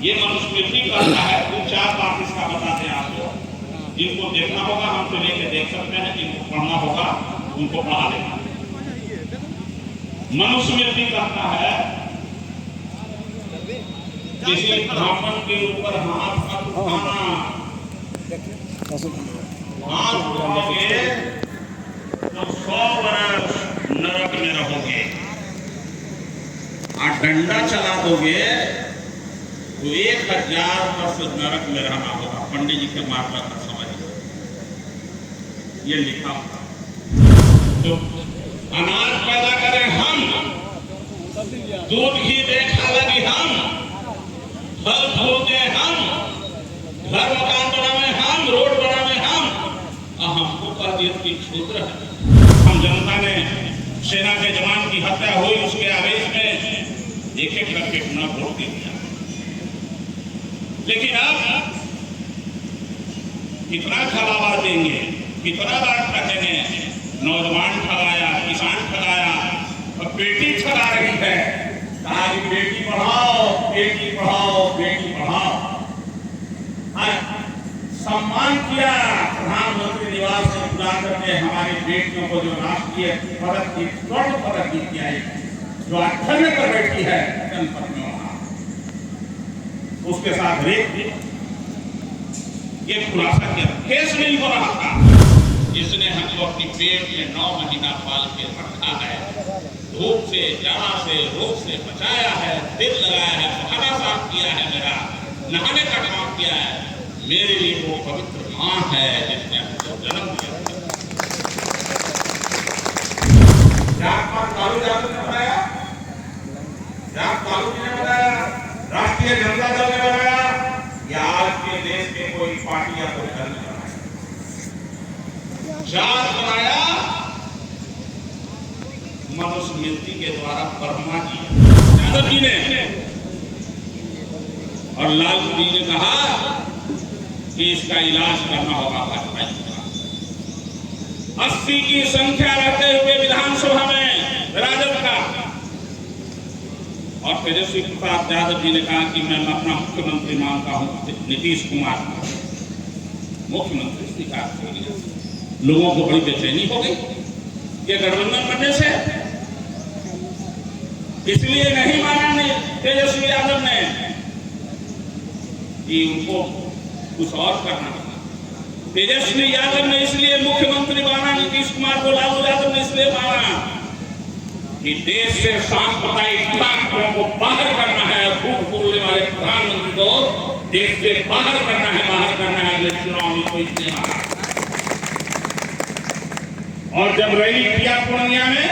ये मनुस्मृति करता है। 2-4 बात इसका बताते हैं आपको, जिनको देखना होगा हमसे लेके देख सकते हैं, जिनको पढ़ना होगा उनको पढ़ा लेना। मनुस्मृति कहता है किसी ब्राह्मण के ऊपर हाथ मत उठाना, हाथ उठाओगे तो 100 वर्ष नरक में रहोगे, और डंडा चला दोगे तो 1000 वर्ष नरक में रहना होगा। पंडित जी के मार्ग का समझ ये लिखा होगा। तो अनाज पैदा करें हम, दूध घी देखा लगी हम, फल फूल दे हम, घर मकान बनावे हम, रोड बनावे हम, और हमको कह दिए कि क्षुद्र है। हम जनता ने सेना के जवान की हत्या हुई, उसके आवेश में एक एक करके अपना वोट दे दिया। लेकिन अब कितना खलावा देंगे, कितना बार ठगेंगे। नौजवान ठगाया, किसान ठगाया, और बेटी ठगा रही है। कहा कि बेटी पढ़ाओ, बेटी पढ़ाओ, बेटी पढ़ाओ। सम्मान किया प्रधानमंत्री निवास से बुला करके हमारी बेटियों को जो राष्ट्रीय पदक की स्वर्ण पदक जीत आई, जो 8वें पर बैठी है जनपद में, वहां उसके साथ रेप ये खुलासा किया। केस नहीं हो रहा था, जिसने हमको अपनी पेट में 9 महीना पाल के रखा है, धूप से, जाड़ा से, रोग से बचाया है, दिल लगाया है, खाना साफ किया है, मेरा नहाने का काम किया है। मेरे लिए वो पवित्र मां है जिसने हमको जन्म दिया। कालू यादव ने बताया, कालू जी ने बताया, राष्ट्रीय जनता दल ने बताया, या आज के देश के कोई पार्टी या कोई दल ने बनाया। जात बनाया मनुस्मृति के द्वारा ब्रह्मा जी यादव जी ने, और लाल जी ने कहा कि इसका इलाज करना होगा भाजपा का। 80 की संख्या रहते हुए विधानसभा में राजद का, और तेजस्वी प्रसाद यादव जी ने कहा कि मैं अपना मुख्यमंत्री मानता हूं नीतीश कुमार मुख्यमंत्री स्वीकार कर लिया। लोगों को बड़ी बेचैनी हो गई ये गठबंधन बनने से, इसलिए नहीं माना तेजस्वी यादव ने कि उनको कुछ और करना होगा। तेजस्वी यादव ने इसलिए मुख्यमंत्री माना नीतीश कुमार को, लालू यादव ने इसलिए माना कि देश से सांप्रदायिक ताकतों को बाहर करना है, झूठ बोलने वाले प्रधानमंत्री को देश से बाहर करना है, बाहर करना है। अगले चुनाव में कोई इसलिए माना। और जब रैली किया पूर्णिया में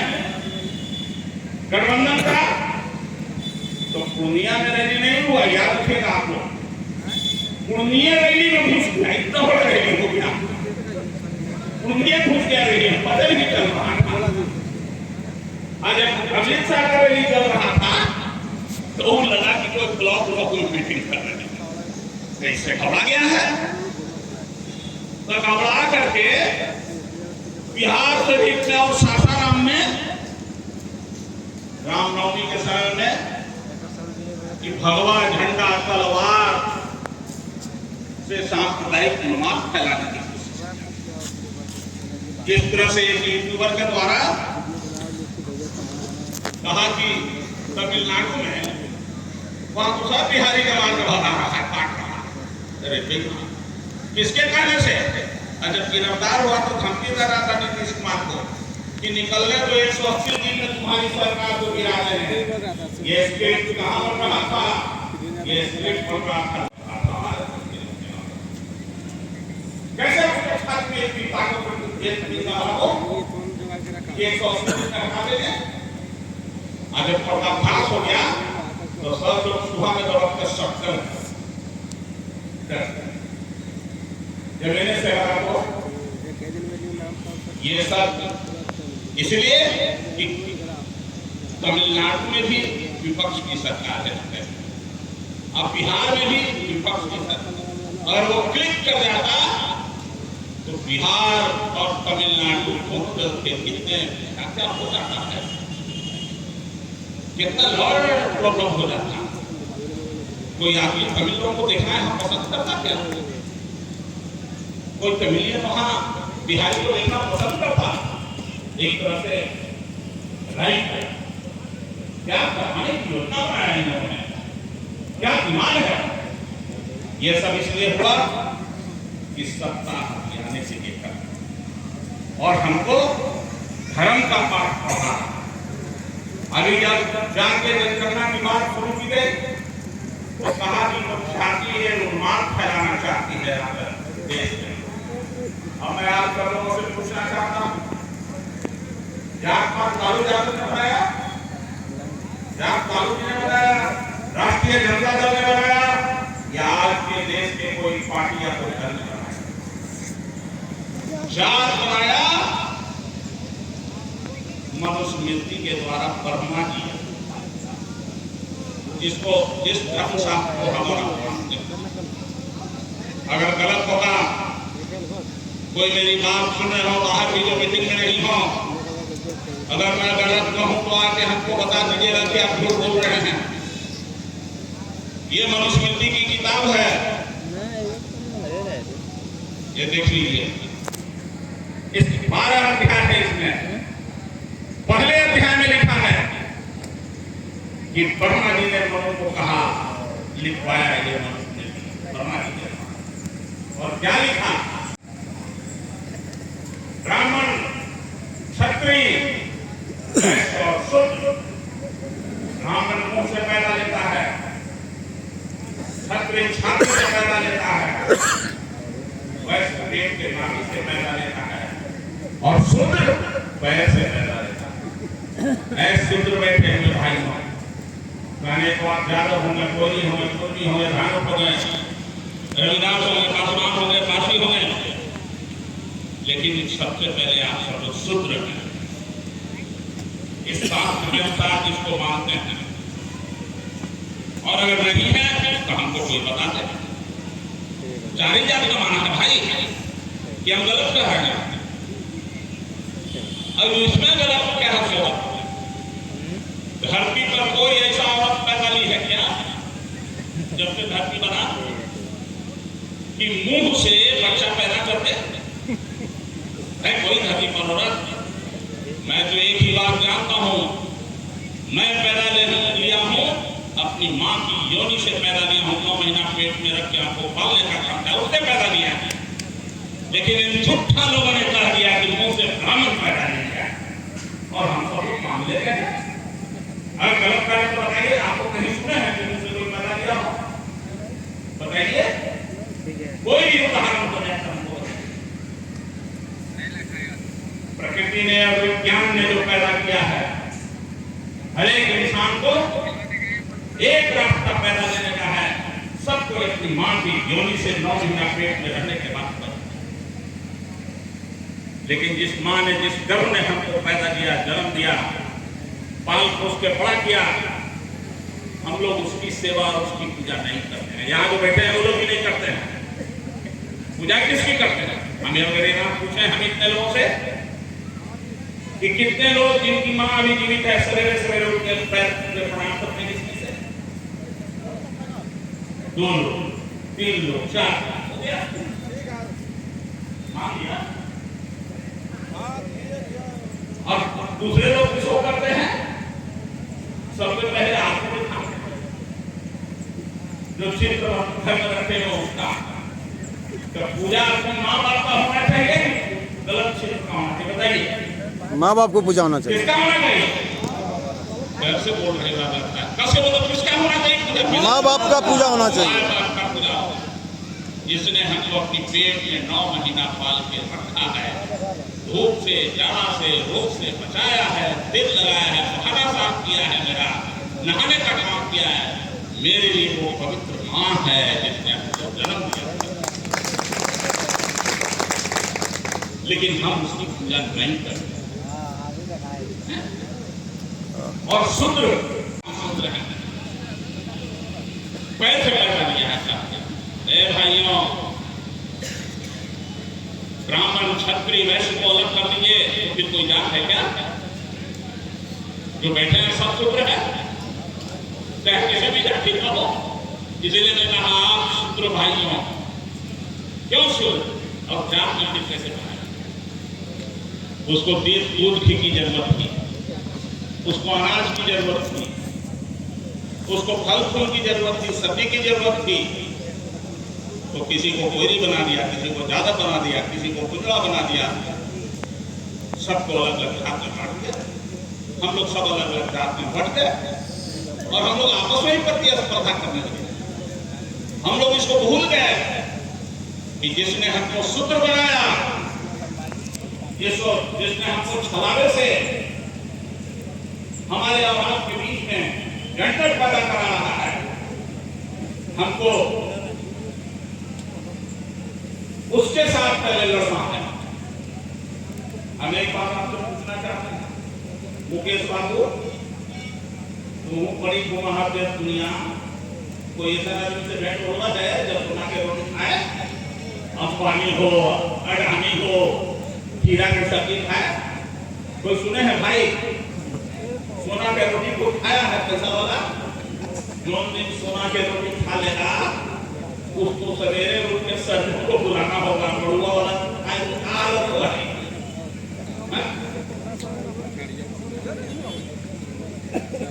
गठबंधन का, तो पूर्णिया में रैली नहीं हुआ, याद रखिएगा आप लोग। पूर्णिया रैली में घुस गया, इतना बड़ा रैली हो गया, पूर्णिया घुस गया रैली में, पता ही नहीं चल रहा था। आज अमित शाह का रैली चल रहा था तो वो लगा कि कोई ब्लॉक कोई मीटिंग कर रहे हैं, कैसे घबरा गया है। तो घबरा करके बिहार से भी और सासाराम में रामनवमी के समय में कि भगवा झंडा तलवार से सांप्रदायिक उन्माद फैलाने की कोशिश, जिस तरह से एक यूट्यूबर के द्वारा कहा कि तमिलनाडु में वहां तो सब बिहारी का मार्ग भगा रहा है, काट रहा है। अरे देखना किसके कहने से? जब गिरफ्तार हुआ तो धमकी दे रहा था नीतीश कुमार को कि निकलने तो 180 दिन में तुम्हारी सरकार को गिरा देंगे। ये स्क्रिप्ट कहां बन रहा था? ये स्क्रिप्ट बन रहा था कैसे उसके साथ में एक ताकत को ये 180 दिन का हटा देंगे। आज जब पर्दाफाश हो गया तो सब लोग सुबह में दौड़ कर शक्कर जमीने से को ये सब इसलिए कि तमिलनाडु में भी विपक्ष की सरकार है, अब बिहार में भी विपक्ष की सरकार। अगर वो क्लिक कर जाता तो बिहार और तमिलनाडु के कितने क्या हो जाता है, कितना लॉर्ड प्रॉब्लम हो जाता। कोई आदमी तमिलों को देखना है हम पसंद करता क्या? कोई तमिलियन वहां बिहारी को देखना पसंद करता? एक तरह से राइट है। क्या करवाने की योजना बनाया इन्होंने, क्या दिमाग है? ये सब इसलिए हुआ कि सत्ता आने से लेकर और हमको धर्म का पाठ पढ़ा। अभी जब जाके जनगणना की बात शुरू की गई तो कहा कि लोग चाहती है, उन्माद फैलाना चाहती है देश में। अब मैं आप सब लोगों से पूछना चाहता हूँ, जात पात लालू यादव ने बनाया, जात लालू जी ने बनाया, राष्ट्रीय जनता दल ने बनाया, या आज के देश के कोई पार्टी या कोई दल ने बनाया? जात बनाया मनुस्मृति के द्वारा ब्रह्मा जी, जिसको जिस धर्म शास्त्र को हमारा मानते हैं। अगर गलत होगा, कोई मेरी बात सुन रहे हो, बाहर भी जो मीटिंग में नहीं हो, अगर मैं गलत कहूं तो आके हमको बता दीजिएगा कि आप झूठ बोल रहे हैं। ये मनुस्मृति की किताब है, ये देख लीजिए। इस 12 अध्याय है, इसमें पहले अध्याय में लिखा है कि ब्रह्मा जी ने मनु को कहा, लिखवाया ये मनुस्मृति ब्रह्मा जी ने। और क्या लिखा? ब्राह्मण, क्षत्रिय और शूद्र। ब्राह्मण मुंह से पैदा लेता है, क्षत्रिय छात्र से पैदा लेता है, वैश्य देव के नाभि से पैदा लेता है, और शूद्र पैर से पैदा लेता है। ऐसे शूद्र बैठे हुए भाई हो, कहने को आप यादव होंगे, कोई होंगे, कोई होंगे, धानो होंगे, रविदास होंगे, पासवान होंगे, पासी होंगे, लेकिन सबसे पहले आप सब लोग शूद्र हैं। इस शास्त्र के अनुसार जिसको मानते हैं, और अगर नहीं है तो हमको कोई बता दे। चार ही जाति का माना है भाई कि हम गलत कर रहे हैं। अब इसमें गलत क्या है? धरती पर कोई ऐसा औरत पैदा नहीं है क्या, जब से धरती बना, कि मुंह से बच्चा पैदा करते है कोई धरती पर औरत? मैं तो एक ही बात जानता हूं, मैं पैदा लिया हूं, अपनी मां की योनि से पैदा लिया हूं। 9 महीना पेट में रख के आपको पालने का काम था, उससे पैदा लिया है। लेकिन इन झूठा लोगों ने कह दिया कि मुंह से ब्राह्मण पैदा नहीं किया, और हम सब मान लेते हैं। अगर गलत करें तो बताइए, आपको कहीं सुने हैं कि मुंह से कोई पैदा लिया हो? बताइए, कोई भी उदाहरण तो नहीं। प्रकृति ने और विज्ञान ने जो पैदा किया है, हर एक इंसान को एक रास्ता पैदा देने का है, सबको अपनी मां की योनि से 9 महीना पेट में रहने के बाद। लेकिन जिस मां ने, जिस गर्भ ने हमको पैदा किया, जन्म दिया, पाल पोस के बड़ा किया, हम लोग उसकी सेवा और उसकी पूजा नहीं करते हैं। यहाँ जो बैठे हैं वो लोग भी नहीं करते हैं। पूजा किसकी करते हैं? हमें अगर ये नाम पूछे हम इतने लोगों से कि कितने लोग जिनकी मां अभी जीवित है, सवेरे सवेरे उठ के पैर प्रणाम करते हैं किसकी से? 2 लोग, 3 लोग, 4 और दूसरे लोग किसको करते हैं? सबसे पहले आपको दिखाते हैं, जो चित्र घर में रखे हो उसका। तो पूजा अपने माँ बाप का होना चाहिए, गलत चित्र का होना चाहिए? बताइए, माँ बाप को पूजा होना चाहिए। किसका होना चाहिए? घर से बोल रहे हैं, कैसे बोलो? किसका होना चाहिए? माँ बाप का पूजा होना चाहिए। माँ बाप का पूजा, जिसने हमको अपनी पेट में 9 महीना पाल के रखा है, धूप से, जाड़ा से, रोग से बचाया है, दिल लगाया है, खाना साफ किया है, मेरा नहाने का काम किया है, मेरे लिए वो पवित्र मां है जिसने हमको जन्म दिया। लेकिन हम उसकी पूजा नहीं करते। और शूद्र है, पैसे पैदा लिया है। ए भाइयों, ब्राह्मण, क्षत्रिय, वैश्य को अलग कर दीजिए तो फिर कोई जात है क्या? जो बैठे हैं सब शूद्र है, चाहे किसी भी जाति का हो। इसलिए मैं कहा शूद्र भाइयों, क्यों शूद्र और जात मंदिर कैसे बनाया? उसको दूध घी की जरूरत थी, उसको अनाज की जरूरत थी, उसको फल फूल की जरूरत थी, सब्जी की जरूरत थी। तो किसी को कोयरी बना दिया, किसी को ज्यादा बना दिया, किसी को कुंजड़ा बना दिया, सबको अलग अलग जात में बांट दिया। हम लोग सब अलग अलग जात में बढ़ गए और हम लोग आपस में ही प्रतिस्पर्धा करने लगे। हम लोग इसको भूल गए कि जिसने हमको शूद्र बनाया, जिसने हमको छलावे से हमारे औलाद के बीच में गंडक पैदा करा रहा है, हमको उसके साथ पहले लड़ना है। हम एक बात आपसे पूछना चाहते हैं, मुकेश बाबू, तुम बड़ी गुमार दे दुनिया, कोई ऐसा आदमी से भेंट होना है जब सुना के रोटी खाए, अंबानी हो, अडानी हो, हीरा की सब्जी खाए? कोई सुने हैं भाई? सोना के रोटी को खाया है पैसा वाला? जो दिन सोना के रोटी खा लेगा उसको सवेरे उठ के सर्जन को बुलाना होगा, मड़ुआ वाला खाए तो खा लो है।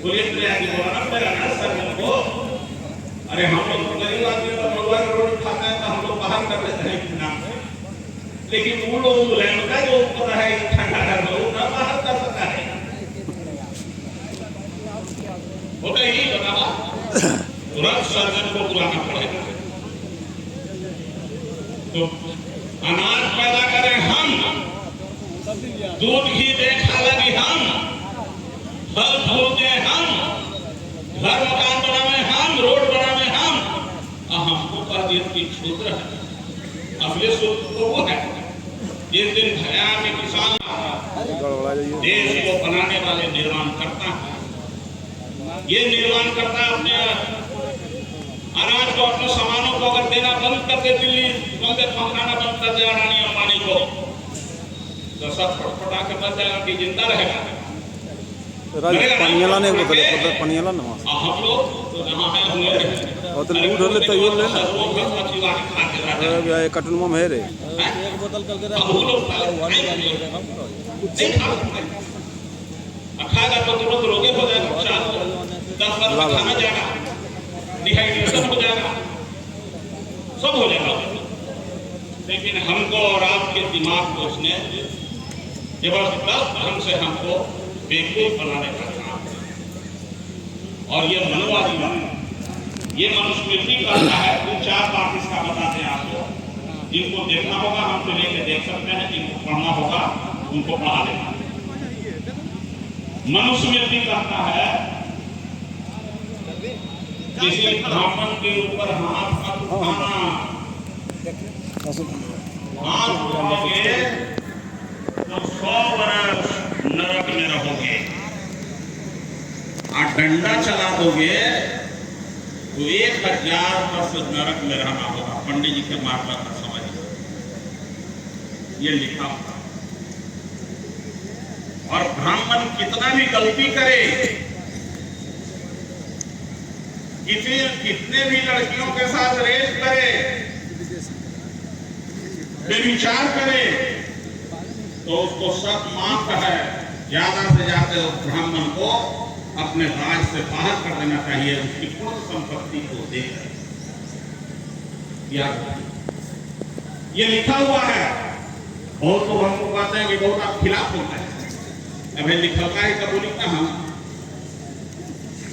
पुलिस ने आगे बुलाना पड़ेगा ना सर्जन को। अरे हम लोग गरीब आदमी तो मड़ुआ का रोटी खाता है तो हम लोग बाहर कर लेते हैं कितना, लेकिन वो लोग इंग्लैंड का जो पता है ठंडा कर लो ना बाहर कर सकता है। होता ही बतावा, तुरंत सर्जन को बुलाना पड़ेगा। तो अनाज पैदा करें हम, दूध घी दे खाएंगे हम, फल फूल दे हम, घर मकान बनावे हम, रोड बनावे हम, और हमको कह दिया कि शूद्र है। असली शूद्र तो वो है जिस दिन भया के किसान देश को बनाने वाले निर्माण करता है, ये निर्माण करता है अपने अनाज को, अपने सामानों को अगर देना बंद कर दे, दिल्ली बंद पहुंचाना बंद कर दे अडानी अंबानी को, तो सब फटफटा के बच जाएगा कि जिंदा रहेगा। पनियाला ने बोतल पनियाला ना हम लोग तो जहां है हुए और तो लूट होले तो ये ले ना ये कार्टून में है रे एक बोतल कल के खाएगा तो तुरंत रोगे हो जाएगा, 10 बार खाना जाएगा, डिहाइड्रेशन हो जाएगा, सब हो जाएगा। लेकिन हमको और आपके दिमाग को उसने जबरदस्त ढंग से हमको बेवकूफ बनाने का काम है। और ये मनोवादी ये मनुस्मृति करता है। 2-4 बात इसका बताते हैं आपको, जिनको देखना होगा हमसे लेके देख सकते हैं, जिनको पढ़ना होगा उनको पढ़ा देना। मनुस्मृति कहता है किसी ब्राह्मण के ऊपर हाथ मत उठाना, हाथ उठाओगे तो 100 वर्ष नरक में रहोगे, और डंडा चला दोगे तो 1000 वर्ष नरक में रहना होगा। पंडित जी के मामला का समझिए, ये लिखा होगा। और ब्राह्मण कितना भी गलती करे, कितने भी लड़कियों के साथ रेप करे, व्यभिचार करे, तो उसको सब माफ है। ज्यादा से ज्यादा उस ब्राह्मण को अपने राज से बाहर कर देना चाहिए, उसकी पूर्ण संपत्ति को देकर। ये लिखा हुआ है। बहुत लोग हमको कहते हैं कि बहुत आप खिलाफ होते हैं। अभी लिखा का ही कबूल लिखना, हम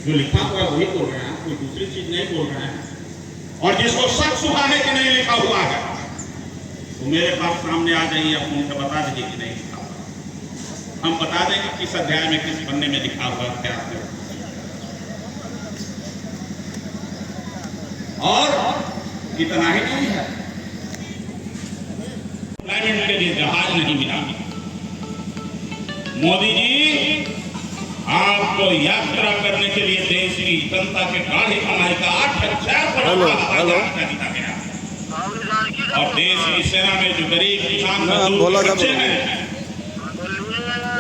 जो लिखा हुआ है वही बोल रहे हैं, कोई दूसरी चीज नहीं बोल रहे हैं। और जिसको शक हुआ है कि नहीं लिखा हुआ है, तो मेरे पास सामने आ जाइए, आप उनसे बता दीजिए कि नहीं लिखा हुआ। हम बता देंगे किस अध्याय में किस पन्ने में लिखा हुआ है। और कितना ही नहीं है, क्लाइमेट के लिए जहाज नहीं मिला। मोदी जी, आपको यात्रा करने के लिए देश की जनता के गाड़ी कमाई का 8000 दिया गया। और देश की सेना में जो गरीब किसान बच्चे हैं,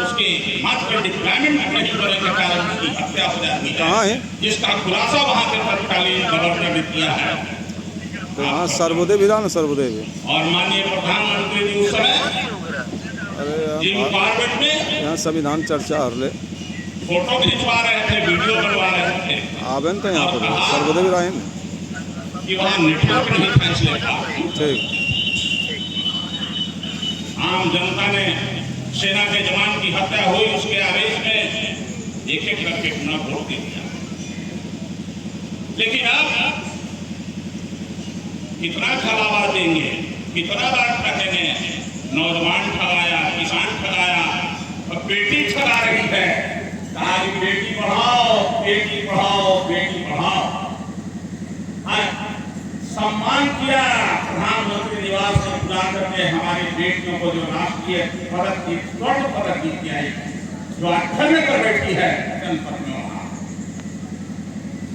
उसके मात्र डिप्लॉयमेंट नहीं होने के कारण उसकी हत्या हो जाती है, जिसका खुलासा वहां के तत्कालीन गवर्नर किया है। तो हाँ सर्वोदय भी रहा ना, सर्वोदय भी। और माननीय प्रधानमंत्री जी उस समय अरे जिम यहाँ कॉर्बेट में यहाँ संविधान चर्चा हर ले फोटो खिंचवा रहे थे, वीडियो बनवा रहे थे, आवे न तो यहाँ पर सर्वोदय भी रहे ना। कि वहाँ नेटवर्क नहीं था इसलिए था। ठीक। आम जनता ने सेना के जवान की हत्या हुई, उसके आवेश में एक एक करके पुनः वोट दे दिया। लेकिन अब कितना ठगावा देंगे, कितना बार ठगेंगे। नौजवान ठगाया, किसान ठगाया, और बेटी ठगा रही है। कहा कि बेटी पढ़ाओ, बेटी पढ़ाओ, बेटी पढ़ाओ। सम्मान किया प्रधानमंत्री निवास में बुला करके हमारी बेटियों को, जो राष्ट्रीय पदक की स्वर्ण पदक जीत आई, जो 18 पर बैठी है जनपद में, वहां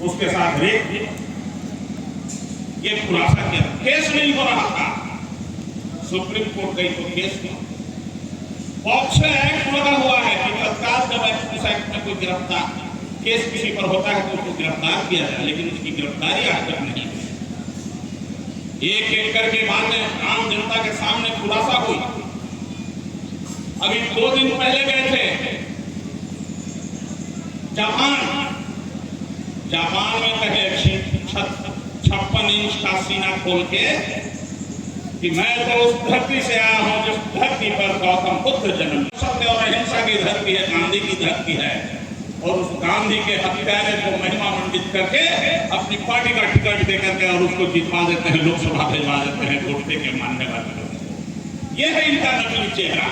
उसके साथ रेप ये खुलासा किया। केस नहीं हो रहा था, सुप्रीम कोर्ट गई तो केस हुआ। पॉक्सो एक्ट लगा हुआ है कि तत्काल जब इस एक्ट में कोई गिरफ्तार केस किसी पर होता है तो उसको गिरफ्तार किया जाए, लेकिन उसकी गिरफ्तारी आज तक नहीं हुई। एक एक करके बातें आम जनता के सामने खुलासा हुई। अभी 2 दिन पहले गए थे जापान में कहे 56 इंच का सीना खोल के कि मैं तो उस धरती से आया हूं जिस धरती पर गौतम बुद्ध जन्म। सत्य और अहिंसा की धरती है, गांधी की धरती है, और उस गांधी के हत्यारे को महिमा मंडित करके अपनी पार्टी का टिकट दे करके और उसको जितवा देते हैं, लोकसभा भेजवा देते हैं वोट के मानने वाले लोग। ये है इनका नकली चेहरा।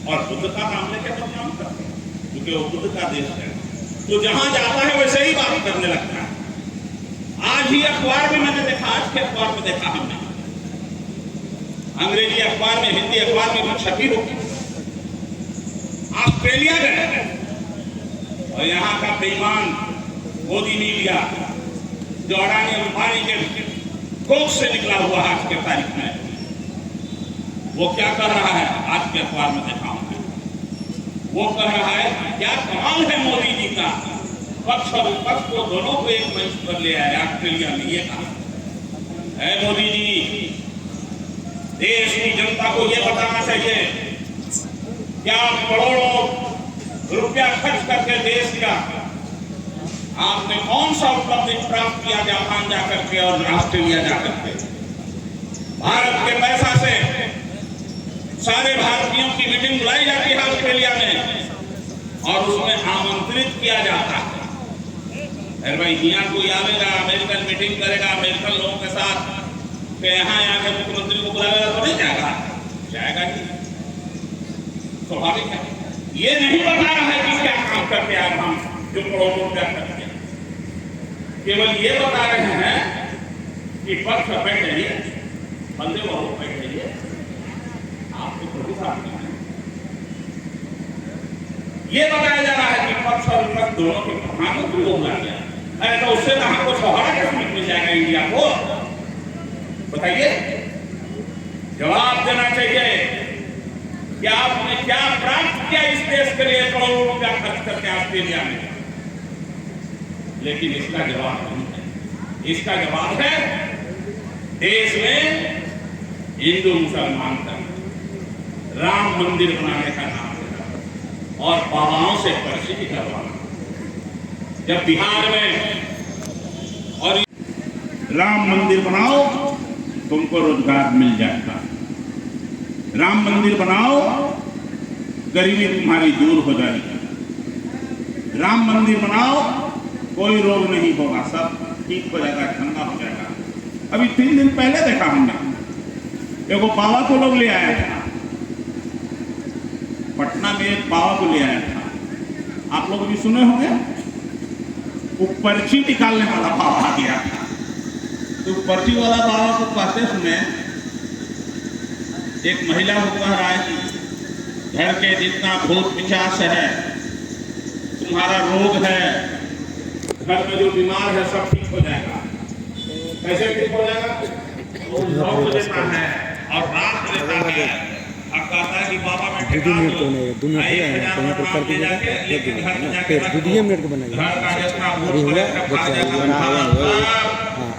और बुद्ध का नाम लेकर बदनाम करते हैं, क्योंकि वो बुद्ध का देश है, तो जहां जाता है वैसे ही बात करने लगता है। आज ही अखबार में मैंने देखा, आज के अखबार में देखा हमने, अंग्रेजी अखबार में, हिंदी अखबार में भी छपी होगी। ऑस्ट्रेलिया गए और यहाँ का बेईमान मोदी मीडिया, जो अडानी अंबानी के कोख से निकला हुआ आज के तारीख में, वो क्या कर रहा है, आज के अखबार में देखा हूं। वो कह रहा है क्या कमाल है मोदी जी का, पक्ष और विपक्ष को दोनों को एक मंच पर ले आया ऑस्ट्रेलिया में। ये कहा है मोदी जी, देश की जनता को ये बताना चाहिए क्या करोड़ों रुपया खर्च करके देश का आपने कौन सा उपलब्धि प्राप्त किया जापान जाकर के और ऑस्ट्रेलिया जाकर के। भारत के पैसा से सारे भारतीयों की मीटिंग बुलाई जाती है ऑस्ट्रेलिया में और उसमें आमंत्रित किया जाता है। अरे भाई यहाँ कोई आवेगा, अमेरिकन मीटिंग करेगा अमेरिकन लोगों के साथ, तो यहाँ आकर मुख्यमंत्री को बुलावेगा तो नहीं जाएगा, जाएगा ही, स्वाभाविक है। ये नहीं बता रहा है कि क्या काम करते हैं हम जो करोड़ों रुपया करते हैं, केवल ये बता रहे हैं कि पक्ष बैठ जाइए, बंदे को बैठ जाइए, आपको प्रतिसाद नहीं है। ये बताया जा रहा है कि पक्ष और विपक्ष दोनों के प्रधानमंत्री को बुला दिया। अरे तो उससे तो हमको सौहार्द कैसे मिल जाएगा इंडिया को, बताइए, जवाब देना चाहिए कि आपने क्या प्राप्त किया इस देश के लिए करोड़ों रुपया खर्च करके ऑस्ट्रेलिया में। लेकिन इसका जवाब नहीं है। इसका जवाब है देश में हिंदू मुसलमान का राम मंदिर बनाने का नाम लेना और बाबाओं से परिचित करवाना। जब बिहार में और राम मंदिर बनाओ तुमको रोजगार मिल जाएगा, राम मंदिर बनाओ गरीबी तुम्हारी दूर हो जाएगी, राम मंदिर बनाओ कोई रोग नहीं होगा, सब ठीक हो जाएगा, ठंडा हो जाएगा। अभी 3 दिन पहले देखा हमने, एगो बाबा को लोग ले आया था, पटना में एक बाबा को ले आया था, आप लोग भी सुने होंगे, वो पर्ची निकालने वाला बाबा आ गया था। तो पर्ची वाला बाबा को कहते सुने, एक महिला को कह रहा है कि घर के जितना भूत पिशाच है, तुम्हारा रोग है, घर में जो बीमार है सब ठीक हो जाएगा। कैसे ठीक हो जाएगा? वो लौट देता है और रात देता है, अब कहता है कि बाबा मैं 2 मिनट को नहीं 2 मिनट हो गया तो यहाँ पर कर दीजिएगा फिर 2 मिनट को बनाइए अभी हुआ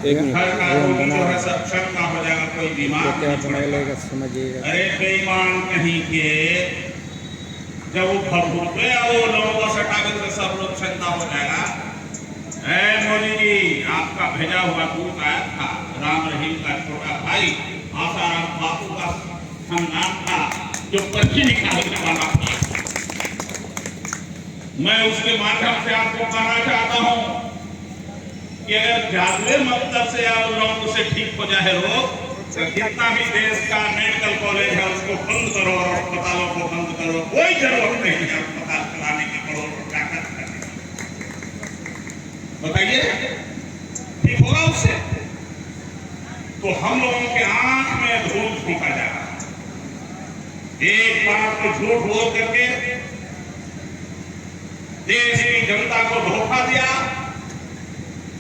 देखिए हाँ 1 मिनट हम बना हो जाएगा कोई बीमार क्या बना लेगा समझिएगा। अरे बेईमान कहीं के जब वो भगवते वो लोगों को सटावे से सब लोग चंदा हो जाएगा। मोदी जी आपका भेजा हुआ दूत आया था, राम रहीम का छोटा भाई आसाराम बापू का खानदान था जो पर्ची निकालने वाला था। मैं उसके माध्यम से आपको कहना चाहता हूं कि अगर जादुए मतलब से आप लोगों से ठीक हो जाए रोग तो जितना भी देश का मेडिकल कॉलेज है उसको बंद करो और अस्पतालों को बंद करो। कोई जरूरत नहीं है अस्पताल चलाने की, करोड़ों ताकत करने की। बताइए ठीक होगा उससे? तो हम लोगों के आंख में धूल झोंका जा रहा है। एक बार तो झूठ बोल करके देश की जनता को धोखा दिया,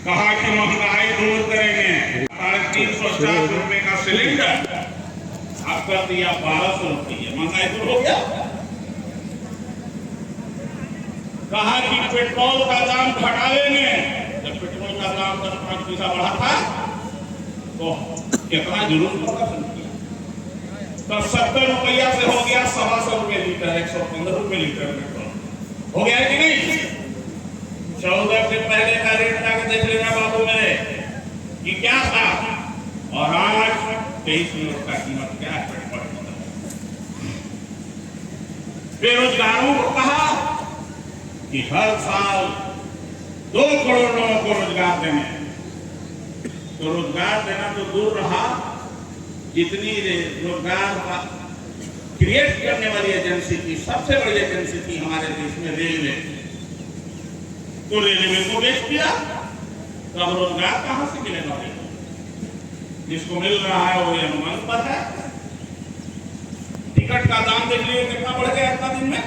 कहा कि महंगाई दूर करेंगे, 304 रुपए का सिलेंडर अब कर दिया 1200 रुपये, महंगाई दूर हो गया। कहा कि पेट्रोल का दाम घटा लेंगे, जब पेट्रोल का दाम 10-5 पैसा बढ़ा था तो कितना जुलूम होगा। तो 70 रुपया से हो गया 125 रुपये लीटर, 115 रुपये लीटर पेट्रोल हो गया कि नहीं? 14 से पहले का रेट जाके देख लेना बाबू मेरे कि क्या था और आज 23 में उसका कीमत क्या है। बेरोजगारों को कहा कि हर साल 2 करोड़ लोगों को रोजगार देने। तो रोजगार देना तो दूर रहा, जितनी रोजगार क्रिएट करने वाली एजेंसी थी, सबसे बड़ी एजेंसी थी हमारे देश में रेलवे, तो रेलवे को बेच दिया। तो अब रोजगार कहां से मिलेगा? जिसको मिल रहा है वो अनुमान पर है। टिकट का दाम देख लीजिए कितना बढ़ गया इतना दिन में।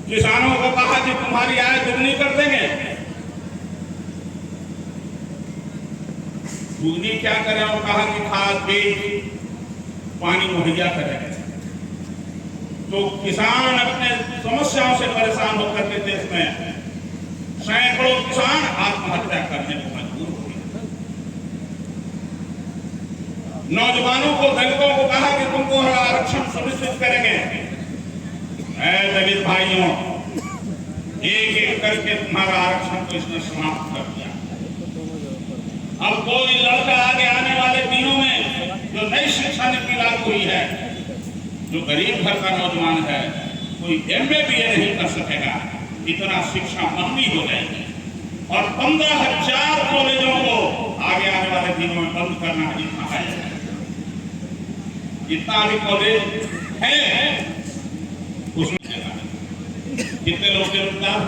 किसानों को कहा कि तुम्हारी आय दुगनी कर देंगे, दुगनी क्या करें? और कहा कि खाद बीज पानी मुहैया करें। तो किसान अपने समस्याओं से परेशान होकर के देश में सैकड़ों किसान आत्महत्या करने को मजबूर हो गए। नौजवानों को, दलितों को कहा कि तुमको आरक्षण सुनिश्चित करेंगे। दलित भाइयों, एक एक करके तुम्हारा आरक्षण को इसने समाप्त कर दिया। अब कोई लड़का आगे आने वाले दिनों में जो नई शिक्षा नीति लागू हुई है, जो गरीब घर का नौजवान है, कोई MA BA नहीं कर सकेगा, इतना शिक्षा महंगी हो जाएगी। और 15,000 कॉलेजों को आगे आने वाले दिनों में बंद करना है। जितना है, जितना भी कॉलेज है उसमें कितने लोग बेरोजगार।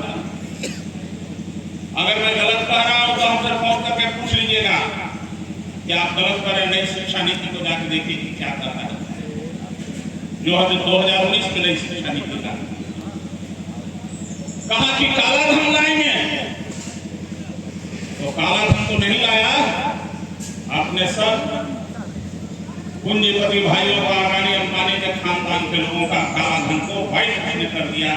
अगर मैं गलत कह रहा हूं तो हमसे फोन करके पूछ लीजिएगा कि आप गलत करें। नई शिक्षा नीति को जाकर देखिए कि क्या कर रहा है। जो है 2019 में नई शिक्षा नीति का कहा कि काला धन लाएंगे, तो काला धन तो नहीं लाया। अपने सब पूंजीपति भाइयों का, अडानी अंबानी के खानदान के लोगों का काला धन को व्हाइट मनी कर दिया।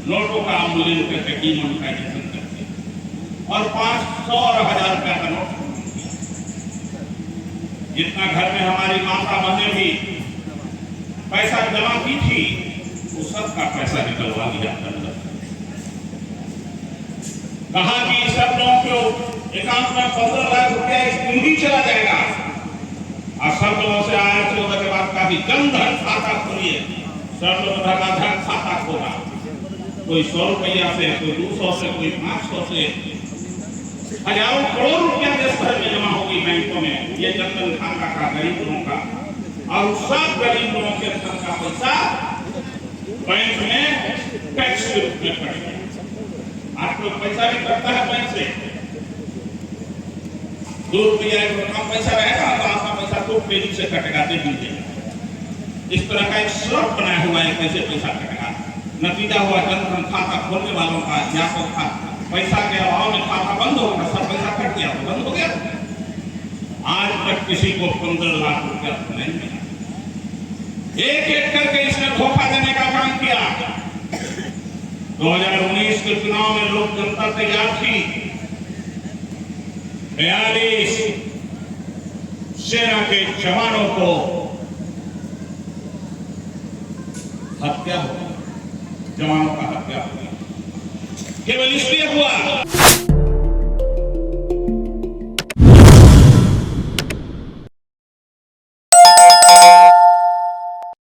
नोटों का मूल्य रुपये की मोनिटाइजेशन कर दिया और 500 और 1000 रुपया का नोट। जितना घर में हमारी माता बहनें भी पैसा जमा की थी, वो सबका पैसा निकलवा दिया। कहा कि सब लोगों को अकाउंट में 15 लाख रुपया इस दिन ही चला जाएगा। और सब लोगों से आया 14 के बाद का भी जनधन खाता खोलिए। सब लोग धन खाता खोला, कोई 100 रुपया से, कोई 200 से, कोई 500 से, हजारों करोड़ रुपया देश भर में जमा होगी बैंकों में। ये जनधन खाता का गरीब लोगों का, और सब गरीब लोगों के धन का पैसा बैंक में टैक्स के रूप में कटेगा। आप लोग पैसा भी कटता है बैंक से, 2 रुपया कम पैसा रहेगा तो आपका पैसा तो पेजी से कटेगा। दे दीजिए, इस तरह का एक स्रोत बनाया हुआ है कैसे पैसा कटेगा। नतीजा हुआ जनधन खाता खोलने वालों का या तो पैसा के अभाव में खाता बंद होगा, सब पैसा कट गया, बंद हो गया। आज तक किसी को 15 लाख रुपया नहीं मिला। एक एक करके इसने धोखा देने का काम किया। 2019 के चुनाव में लोक जनता तैयार थी। 42 सेना के जवानों को हत्या हो, जवानों का हत्या हो, केवल इसलिए हुआ